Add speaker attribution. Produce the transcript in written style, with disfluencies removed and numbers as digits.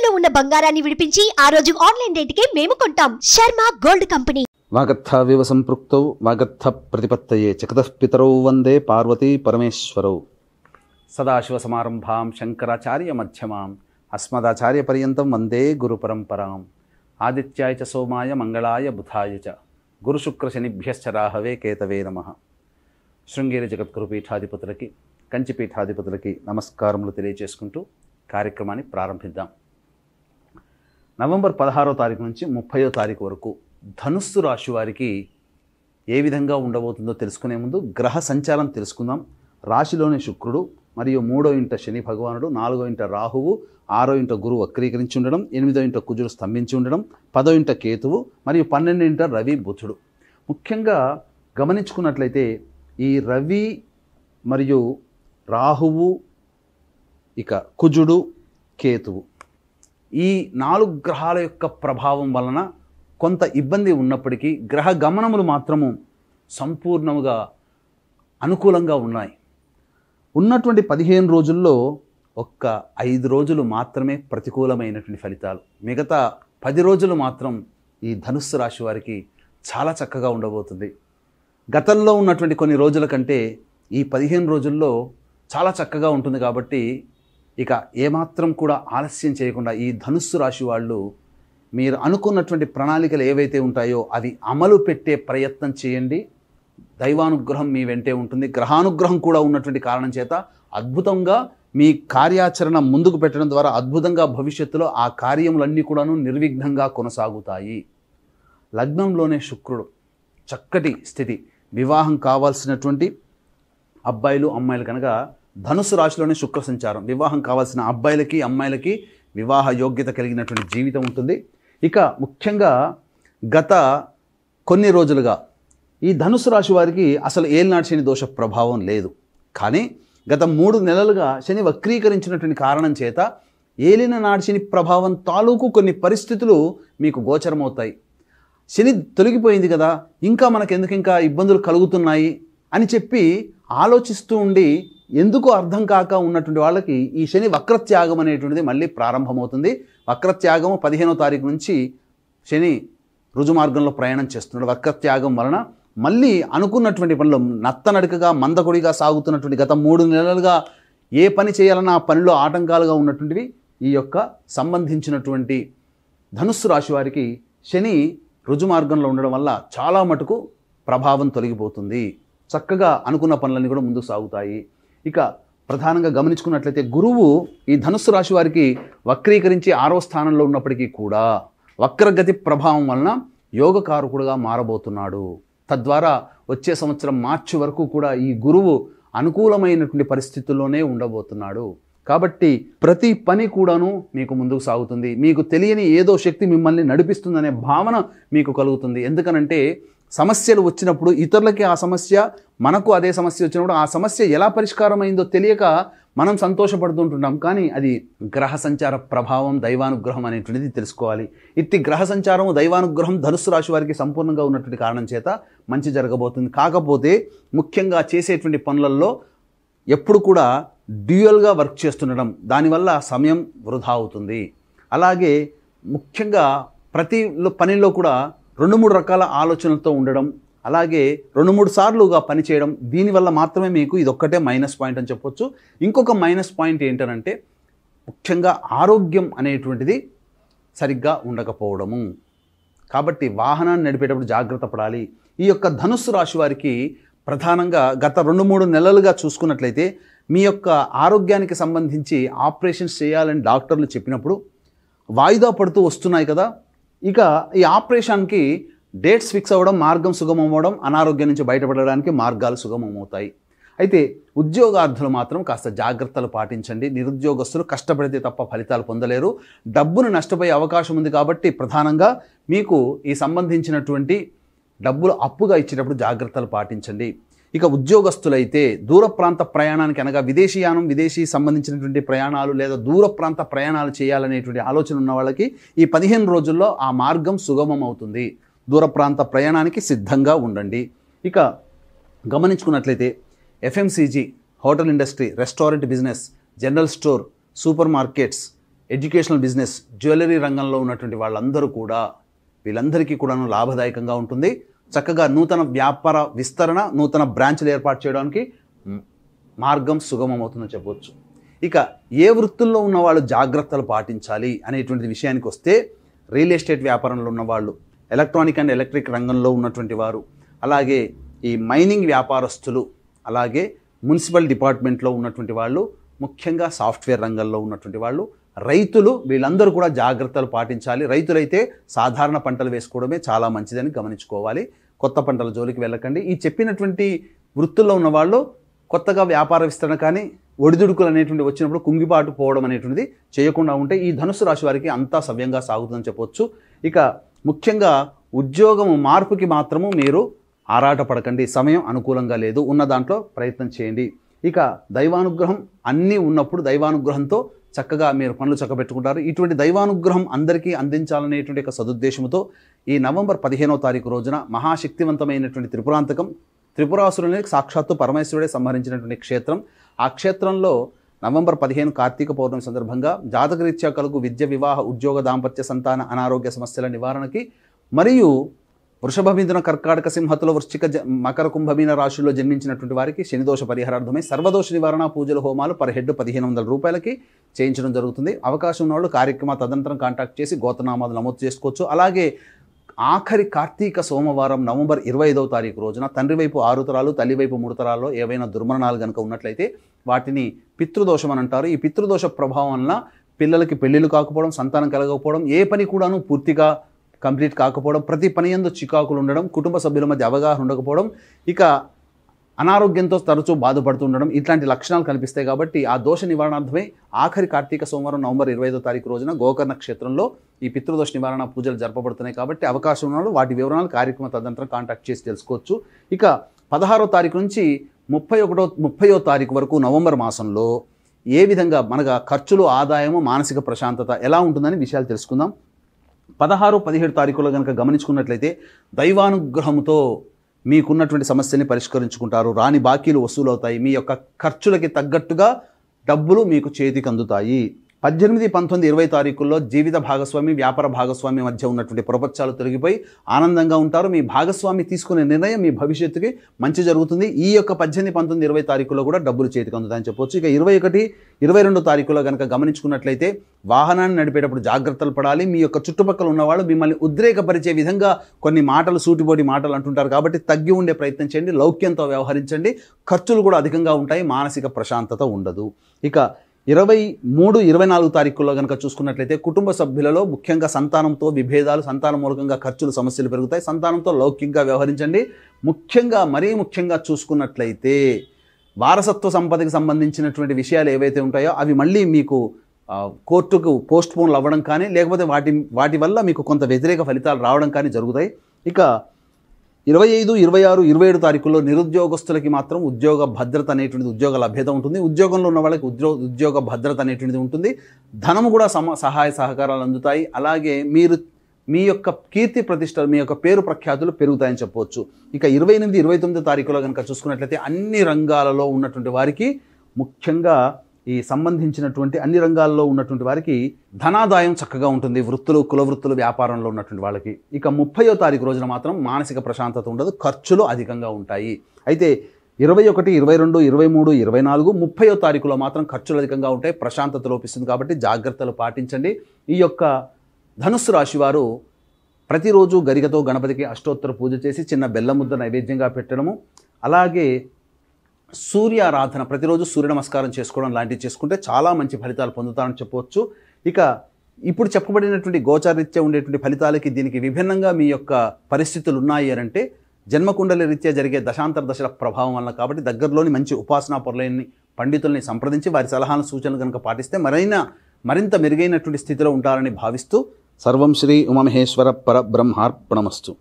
Speaker 1: తాకట్టులో ఉన్న బంగారాన్ని విడిపించి ఆ రోజు ఆన్లైన్ రేటుకే మేము కొంటాం. Sharma gold company.
Speaker 2: వాగర్థావివ సంపృక్తౌ వాగర్థ ప్రతిపత్తయే జగతః పితరౌ వందే పార్వతీ పరమేశ్వరౌ. సదాశివసమారంభాం శంకరాచార్య మధ్యమాం అస్మదాచార్య పర్యంతం వందే గురు పరంపరాం. ఆదిత్యాయ చ సోమాయ మంగళాయ బుధాయ చ గురుశుక్రశనిభ్యశ్చ రాహవే కేతవే నమః. శృంగేరి జగద్గురు పీఠాధిపతులకి, కంచి పీఠాధిపతులకి నమస్కారములు తెలియజేసుకుంటూ కార్యక్రమాన్ని ప్రారంభిద్దాం. నవంబర్ 16వ తారీఖు నుంచి 30వ తారీఖు వరకు ధనుస్సు రాశి వారికి ఏ విధంగా ఉండబోతుందో తెలుసుకునే ముందు గ్రహ సంచారం తెలుసుకుందాం. రాశిలోని శుక్రుడు మరియు 3వ ఇంట శని భగవానుడు, 4వ ఇంట రాహువు, 6వ ఇంట గురువు వక్రీకరించి ఉండడం, 8వ ఇంట కుజుడు స్తంభించి ఉండడం, 10వ ఇంట కేతువు మరియు 12వ ఇంట రవి బుధుడు. ముఖ్యంగా గమనించుకున్నట్లయితే ఈ రవి మరియు రాహువు, ఇక కుజుడు, కేతువు, ఈ 4 గ్రహాల యొక్క ప్రభావం వలన కొంత ఇబ్బంది ఉన్నప్పటికీ గ్రహ గమనములు మాత్రము సంపూర్ణముగా అనుకూలంగా ఉన్నాయి. ఉన్నటువంటి 15 రోజుల్లో ఒక్క 5 రోజులు మాత్రమే ప్రతికూలమైనటువంటి ఫలితాలు. మిగతా 10 రోజులు మాత్రం ఈ ధనుస్సు రాశి వారికి చాలా చక్కగా ఉండబోతుంది. గతంలో ఉన్నటువంటి కొన్ని రోజుల కంటే ఈ 15 రోజుల్లో చాలా చక్కగా ఉంటుంది. కాబట్టి ఇక ఏమాత్రం కూడా ఆలస్యం చేయకుండా ఈ ధనుస్సు రాశి వాళ్ళు మీరు అనుకున్నటువంటి ప్రణాళికలు ఏవైతే ఉంటాయో అవి అమలు పెట్టే ప్రయత్నం చేయండి. దైవానుగ్రహం మీ వెంటే ఉంటుంది. గ్రహానుగ్రహం కూడా ఉన్నటువంటి కారణం చేత అద్భుతంగా మీ కార్యాచరణ ముందుకు పెట్టడం ద్వారా అద్భుతంగా భవిష్యత్తులో ఆ కార్యములన్నీ కూడాను నిర్విఘ్నంగా కొనసాగుతాయి. లగ్నంలోనే శుక్రుడు, చక్కటి స్థితి. వివాహం కావాల్సినటువంటి అబ్బాయిలు అమ్మాయిలు కనుక ధనుసు రాశిలోనే శుక్ర సంచారం. వివాహం కావాల్సిన అబ్బాయిలకి అమ్మాయిలకి వివాహ యోగ్యత కలిగినటువంటి జీవితం ఉంటుంది. ఇక ముఖ్యంగా గత కొన్ని రోజులుగా ఈ ధనుసు రాశి వారికి అసలు ఏలినాటి శని దోష ప్రభావం లేదు. కానీ గత 3 నెలలుగా శని వక్రీకరించినటువంటి కారణం చేత ఏలిన నాటి శని ప్రభావం తాలూకు కొన్ని పరిస్థితులు మీకు గోచరమవుతాయి. శని తొలగిపోయింది కదా, ఇంకా మనకెందుకు ఇంకా ఇబ్బందులు కలుగుతున్నాయి అని చెప్పి ఆలోచిస్తూ ఉండి ఎందుకు అర్థం కాక ఉన్నటువంటి వాళ్ళకి ఈ శని వక్రత్యాగం అనేటువంటిది మళ్ళీ ప్రారంభమవుతుంది. వక్రత్యాగము 15వ తారీఖు నుంచి శని రుజుమార్గంలో ప్రయాణం చేస్తున్నాడు. వక్రత్యాగం వలన మళ్ళీ అనుకున్నటువంటి పనులు నత్తనడకగా మందకొడిగా సాగుతున్నటువంటి గత 3 నెలలుగా ఏ పని చేయాలన్నా ఆ పనిలో ఆటంకాలుగా ఉన్నటువంటివి ఈ యొక్క సంబంధించినటువంటి ధనుస్సు రాశి వారికి శని రుజుమార్గంలో ఉండడం వల్ల చాలా మటుకు ప్రభావం తొలగిపోతుంది. చక్కగా అనుకున్న పనులన్నీ కూడా ముందుకు సాగుతాయి. ఇక ప్రధానంగా గమనించుకున్నట్లయితే గురువు ఈ ధనుస్సు రాశి వారికి వక్రీకరించి 6వ స్థానంలో ఉన్నప్పటికీ కూడా వక్రగతి ప్రభావం వలన యోగకారకుడుగా మారబోతున్నాడు. తద్వారా వచ్చే సంవత్సరం మార్చి వరకు కూడా ఈ గురువు అనుకూలమైనటువంటి పరిస్థితుల్లోనే ఉండబోతున్నాడు. కాబట్టి ప్రతి పని కూడాను మీకు ముందుకు సాగుతుంది. మీకు తెలియని ఏదో శక్తి మిమ్మల్ని నడిపిస్తుందనే భావన మీకు కలుగుతుంది. ఎందుకనంటే సమస్యలు వచ్చినప్పుడు ఇతరులకి ఆ సమస్య, మనకు అదే సమస్య వచ్చినప్పుడు ఆ సమస్య ఎలా పరిష్కారం అయిందో తెలియక మనం సంతోషపడుతుంటున్నాం. కానీ అది గ్రహ సంచార ప్రభావం, దైవానుగ్రహం అనేటువంటిది తెలుసుకోవాలి. ఇట్టి గ్రహ సంచారం, దైవానుగ్రహం ధనుస్సు రాశి వారికి సంపూర్ణంగా ఉన్నటువంటి కారణం చేత మంచి జరగబోతుంది. కాకపోతే ముఖ్యంగా చేసేటువంటి పనులలో ఎప్పుడు కూడా డ్యూయల్గా వర్క్ చేస్తుండడం, దానివల్ల సమయం వృధా అవుతుంది. అలాగే ముఖ్యంగా ప్రతి పనిలో కూడా 2-3 రకాల ఆలోచనలతో ఉండడం, అలాగే 2-3 సార్లుగా పనిచేయడం, దీనివల్ల మాత్రమే మీకు ఇదొక్కటే మైనస్ పాయింట్ అని చెప్పొచ్చు. ఇంకొక మైనస్ పాయింట్ ఏంటనంటే ముఖ్యంగా ఆరోగ్యం అనేటువంటిది సరిగ్గా ఉండకపోవడము. కాబట్టి వాహనాన్ని నడిపేటప్పుడు జాగ్రత్త పడాలి. ఈ యొక్క ధనుస్సు రాశి వారికి ప్రధానంగా గత 2-3 నెలలుగా చూసుకున్నట్లయితే మీ యొక్క ఆరోగ్యానికి సంబంధించి ఆపరేషన్స్ చేయాలని డాక్టర్లు చెప్పినప్పుడు వాయిదా పడుతూ వస్తున్నాయి కదా. ఇక ఈ ఆపరేషన్కి డేట్స్ ఫిక్స్ అవ్వడం, మార్గం సుగమం అవ్వడం, అనారోగ్యం నుంచి బయటపడడానికి మార్గాలు సుగమం అవుతాయి. అయితే ఉద్యోగార్థులు మాత్రం కాస్త జాగ్రత్తలు పాటించండి. నిరుద్యోగస్తులు కష్టపడితే తప్ప ఫలితాలు పొందలేరు. డబ్బును నష్టపోయే అవకాశం ఉంది. కాబట్టి ప్రధానంగా మీకు ఈ సంబంధించినటువంటి డబ్బులు అప్పుగా ఇచ్చేటప్పుడు జాగ్రత్తలు పాటించండి. ఇక ఉద్యోగస్తులైతే దూర ప్రాంత ప్రయాణానికి అనగా విదేశీయానం, విదేశీ సంబంధించినటువంటి ప్రయాణాలు లేదా దూర ప్రాంత ప్రయాణాలు చేయాలనేటువంటి ఆలోచన ఉన్న వాళ్ళకి ఈ 15 రోజుల్లో ఆ మార్గం సుగమం అవుతుంది. దూర ప్రాంత ప్రయాణానికి సిద్ధంగా ఉండండి. ఇక గమనించుకున్నట్లయితే FMCG, hotel industry, restaurant business, general store, supermarkets, educational business, jewellery రంగంలో ఉన్నటువంటి వాళ్ళందరూ కూడా వీళ్ళందరికీ కూడాను లాభదాయకంగా ఉంటుంది. చక్కగా నూతన వ్యాపార విస్తరణ, నూతన బ్రాంచ్లు ఏర్పాటు చేయడానికి మార్గం సుగమం అవుతుందని చెప్పవచ్చు. ఇక ఏ వృత్తుల్లో ఉన్న వాళ్ళు జాగ్రత్తలు పాటించాలి అనేటువంటి విషయానికి వస్తే, రియల్ ఎస్టేట్ వ్యాపారంలో ఉన్నవాళ్ళు, ఎలక్ట్రానిక్ అండ్ ఎలక్ట్రిక్ రంగంలో ఉన్నటువంటి వారు, అలాగే ఈ మైనింగ్ వ్యాపారస్తులు, అలాగే మున్సిపల్ డిపార్ట్మెంట్లో ఉన్నటువంటి వాళ్ళు, ముఖ్యంగా సాఫ్ట్వేర్ రంగంలో ఉన్నటువంటి వాళ్ళు, రైతులు, వీళ్ళందరూ కూడా జాగ్రత్తలు పాటించాలి. రైతులైతే సాధారణ పంటలు వేసుకోవడమే చాలా మంచిదని గమనించుకోవాలి. కొత్త పంటల జోలికి వెళ్ళకండి. ఈ చెప్పినటువంటి వృత్తుల్లో ఉన్న వాళ్ళు కొత్తగా వ్యాపార విస్తరణ కానీ ఒడిదుడుకులు అనేటువంటి వచ్చినప్పుడు కుంగిపాటు పోవడం అనేటువంటిది చేయకుండా ఉంటే ఈ ధనుసు రాశి వారికి అంతా సవ్యంగా సాగుతుందని చెప్పవచ్చు. ఇక ముఖ్యంగా ఉద్యోగం మార్పుకి మాత్రము మీరు ఆరాటపడకండి. సమయం అనుకూలంగా లేదు, ఉన్న దాంట్లో ప్రయత్నం చేయండి. ఇక దైవానుగ్రహం అన్నీ ఉన్నప్పుడు దైవానుగ్రహంతో చక్కగా మీరు పనులు చక్కబెట్టుకుంటారు. ఇటువంటి దైవానుగ్రహం అందరికీ అందించాలనేటువంటి ఒక సదుద్దేశంతో ఈ నవంబర్ 15వ తారీఖు రోజున మహాశక్తివంతమైనటువంటి త్రిపురాంతకం, త్రిపురాసురుని సాక్షాత్తు పరమేశ్వరుడే సంహరించినటువంటి క్షేత్రం, ఆ క్షేత్రంలో నవంబర్ 15 కార్తీక పౌర్ణమి సందర్భంగా జాతకరీత్యా కలుగు విద్య, వివాహ, ఉద్యోగ, దాంపత్య, సంతాన, అనారోగ్య సమస్యల నివారణకి, మరియు వృషభ, మిథున, కర్కాటక, సింహతుల, వృశ్చిక, మకర, కుంభమీన రాశుల్లో జన్మించినటువంటి వారికి శనిదోష పరిహారార్థమై సర్వదోష నివారణ పూజల హోమాలు పర్ హెడ్ 1500 రూపాయలకి చేయించడం జరుగుతుంది. అవకాశం ఉన్నవాళ్ళు కార్యక్రమ తదనంతరం కాంటాక్ట్ చేసి గోత్రనామాలు నమోదు చేసుకోవచ్చు. అలాగే ఆఖరి కార్తీక సోమవారం నవంబర్ 25వ తారీఖు రోజున తండ్రి వైపు 6 తరాలు, తల్లి వైపు 3 తరాల్లో ఏవైనా దుర్మరణాలు కనుక ఉన్నట్లయితే వాటిని పితృదోషం అని అంటారు. ఈ పితృదోష ప్రభావం వలన పిల్లలకి పెళ్ళిళ్ళు కాకపోవడం, సంతానం కలగకపోవడం, ఏ పని కూడాను పూర్తిగా కంప్లీట్ కాకపోవడం, ప్రతి పని యందు చికాకులు ఉండడం, కుటుంబ సభ్యుల మధ్య అవగాహన ఉండకపోవడం, ఇక అనారోగ్యంతో తరచూ బాధపడుతుండడం, ఇట్లాంటి లక్షణాలు కనిపిస్తాయి. కాబట్టి ఆ దోష నివారణార్థమై ఆఖరి కార్తీక సోమవారం నవంబర్ 25వ తారీఖు రోజున గోకర్ణ క్షేత్రంలో ఈ పితృదోష నివారణ పూజలు జరపబడుతున్నాయి. కాబట్టి అవకాశం ఉన్నవాళ్ళు వాటి వివరాలు కార్యక్రమ తదనంతరం కాంటాక్ట్ చేసి తెలుసుకోవచ్చు. ఇక 16వ తారీఖు నుంచి 30వ తారీఖు వరకు నవంబర్ మాసంలో ఏ విధంగా మనకు ఖర్చులు, ఆదాయము, మానసిక ప్రశాంతత ఎలా ఉంటుందని విషయాలు తెలుసుకుందాం. 16, 17 తారీఖులో కనుక గమనించుకున్నట్లయితే దైవానుగ్రహంతో మీకున్నటువంటి సమస్యని పరిష్కరించుకుంటారు. రాని బాకీలు వసూలు అవుతాయి. మీ యొక్క ఖర్చులకి తగ్గట్టుగా డబ్బులు మీకు చేతికి అందుతాయి. 18, 19, 20 తారీఖుల్లో జీవిత భాగస్వామి, వ్యాపార భాగస్వామి మధ్య ఉన్నటువంటి ప్రపంచాలు తొలగిపోయి ఆనందంగా ఉంటారు. మీ భాగస్వామి తీసుకునే నిర్ణయం మీ భవిష్యత్తుకి మంచి జరుగుతుంది. ఈ యొక్క 18, 19, 20 తారీఖుల్లో కూడా డబ్బులు చేతికి అందుతాయని చెప్పొచ్చు. ఇక 21, 22 తారీఖుల్లో కనుక గమనించుకున్నట్లయితే వాహనాన్ని నడిపేటప్పుడు జాగ్రత్తలు పడాలి. మీ యొక్క చుట్టుపక్కల ఉన్నవాళ్ళు మిమ్మల్ని ఉద్రేకపరిచే విధంగా కొన్ని మాటలు, సూటిబోటి మాటలు అంటుంటారు. కాబట్టి తగ్గి ఉండే ప్రయత్నం చేయండి. లౌక్యంతో వ్యవహరించండి. ఖర్చులు కూడా అధికంగా ఉంటాయి. మానసిక ప్రశాంతత ఉండదు. ఇక 23, 24 తారీఖుల్లో కనుక చూసుకున్నట్లయితే కుటుంబ సభ్యులలో ముఖ్యంగా సంతానంతో విభేదాలు, సంతానం మూలకంగా ఖర్చులు, సమస్యలు పెరుగుతాయి. సంతానంతో లౌకికంగా వ్యవహరించండి. ముఖ్యంగా, మరీ ముఖ్యంగా చూసుకున్నట్లయితే వారసత్వ సంపదకి సంబంధించినటువంటి విషయాలు ఏవైతే ఉంటాయో అవి మళ్ళీ మీకు కోర్టుకు పోస్ట్పోన్లు అవ్వడం కానీ, లేకపోతే వాటి వల్ల మీకు కొంత వ్యతిరేక ఫలితాలు రావడం కానీ జరుగుతాయి. ఇక 25, 26, 27 తారీఖుల్లో నిరుద్యోగస్తులకి మాత్రం ఉద్యోగ భద్రత అనేటువంటిది, ఉద్యోగ లభ్యత ఉంటుంది. ఉద్యోగంలో ఉన్న వాళ్ళకి ఉద్యోగ భద్రత అనేటువంటిది ఉంటుంది. ధనము కూడా సహాయ సహకారాలు అందుతాయి. అలాగే మీ యొక్క కీర్తి ప్రతిష్టలు, మీ యొక్క పేరు ప్రఖ్యాతులు పెరుగుతాయని చెప్పవచ్చు. ఇక 28, 29 తారీఖులో కనుక చూసుకున్నట్లయితే అన్ని రంగాలలో ఉన్నటువంటి వారికి, ముఖ్యంగా ఈ సంబంధించినటువంటి అన్ని రంగాల్లో ఉన్నటువంటి వారికి ధనాదాయం చక్కగా ఉంటుంది. వృత్తులు, కులవృత్తులు, వ్యాపారంలో ఉన్నటువంటి వాళ్ళకి. ఇక 30వ తారీఖు రోజున మాత్రం మానసిక ప్రశాంతత ఉండదు. ఖర్చులు అధికంగా ఉంటాయి. అయితే 21, 22, 23, 24, 30వ తారీఖులో మాత్రం ఖర్చులు అధికంగా ఉంటాయి. ప్రశాంతత లోపిస్తుంది. కాబట్టి జాగ్రత్తలు పాటించండి. ఈ యొక్క ధనుస్సు రాశి వారు ప్రతిరోజు గరికతో గణపతికి అష్టోత్తర పూజ చేసి చిన్న బెల్లం ముద్ద నైవేద్యంగా పెట్టడము, అలాగే సూర్యారాధన, ప్రతిరోజు సూర్య నమస్కారం చేసుకోవడం లాంటివి చేసుకుంటే చాలా మంచి ఫలితాలు పొందుతారని చెప్పవచ్చు. ఇక ఇప్పుడు చెప్పబడినటువంటి గోచారరీత్యా ఉండేటువంటి ఫలితాలకి దీనికి విభిన్నంగా మీ యొక్క పరిస్థితులు ఉన్నాయి అంటే జన్మకుండలి రీత్యా జరిగే దశాంతర దశల ప్రభావం వల్ల. కాబట్టి దగ్గరలోని మంచి ఉపాసనా పొరలేని పండితుల్ని సంప్రదించి వారి సలహాల సూచనలు కనుక పాటిస్తే మరింత మెరుగైనటువంటి స్థితిలో ఉంటారని భావిస్తూ సర్వం శ్రీ ఉమామహేశ్వర పరబ్రహ్మార్పణమస్తు.